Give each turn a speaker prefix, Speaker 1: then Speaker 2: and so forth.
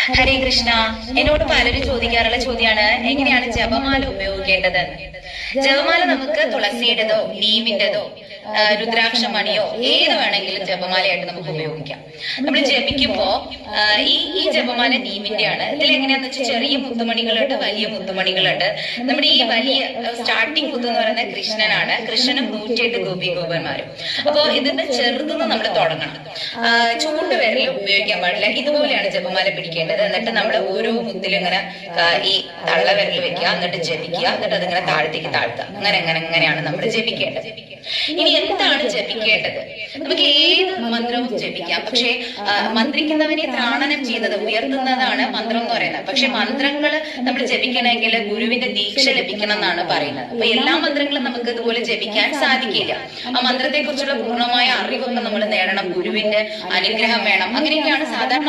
Speaker 1: ഹരേ കൃഷ്ണ. എന്നോട് പലരും ചോദിക്കാറുള്ള ചോദ്യമാണ്, എങ്ങനെയാണ് ജപമാല ഉപയോഗിക്കേണ്ടത്? ജപമാല നമുക്ക് തുളസിയുടേതോ നീമിന്റേതോ രുദ്രാക്ഷമണിയോ ഏത് വേണമെങ്കിലും ജപമാലയായിട്ട് നമുക്ക് ഉപയോഗിക്കാം. നമ്മൾ ജപിക്കുമ്പോ ഈ ജപമാല നീമിന്റെയാണ്. ഇതിൽ എങ്ങനെയാന്ന് വെച്ചാൽ ചെറിയ മുത്തുമണികളുണ്ട്, വലിയ മുത്തുമണികളുണ്ട്. നമ്മുടെ ഈ വലിയ സ്റ്റാർട്ടിംഗ് മുത്ത് എന്ന് പറയുന്നത് കൃഷ്ണനാണ്. കൃഷ്ണനും 108 ഗോപികോപന്മാരും. അപ്പോ ഇതിന്റെ ചെറുതുനിന്ന് നമ്മൾ തുടങ്ങണം. ചൂണ്ടുവിരൽ ഉപയോഗിക്കാൻ പാടില്ല. ഇതുപോലെയാണ് ജപമാല പിടിക്കേണ്ടത്. എന്നിട്ട് നമ്മൾ ഓരോ മുത്തിലും ഇങ്ങനെ ഈ തള്ളവിരൽ വെക്കുക, എന്നിട്ട് ജപിക്കുക, എന്നിട്ട് അതിങ്ങനെ താഴത്തേക്ക് താഴ്ത്തുക. അങ്ങനെയാണ് നമ്മൾ ജപിക്കേണ്ടത്. ഇനി എന്താണ് ജപിക്കേണ്ടത്? നമുക്ക് ഏത് മന്ത്രവും ജപിക്കാം. പക്ഷെ മന്ത്രിക്കുന്നവനെ ത്രാണനം ചെയ്യുന്നത്, ഉയർത്തുന്നതാണ് മന്ത്രം എന്ന് പറയുന്നത്. പക്ഷെ മന്ത്രങ്ങൾ നമ്മൾ ജപിക്കണമെങ്കിൽ ഗുരുവിന്റെ ദീക്ഷ ലഭിക്കണം എന്നാണ് പറയുന്നത്. അപ്പൊ എല്ലാ മന്ത്രങ്ങളും നമുക്ക് ഇതുപോലെ ജപിക്കാൻ സാധിക്കില്ല. ആ മന്ത്രത്തെ കുറിച്ചുള്ള പൂർണ്ണമായ അറിവൊക്കെ നമ്മൾ നേടണം. ഗുരുവിന്റെ അനുഗ്രഹം വേണം. അങ്ങനെയൊക്കെയാണ് സാധാരണ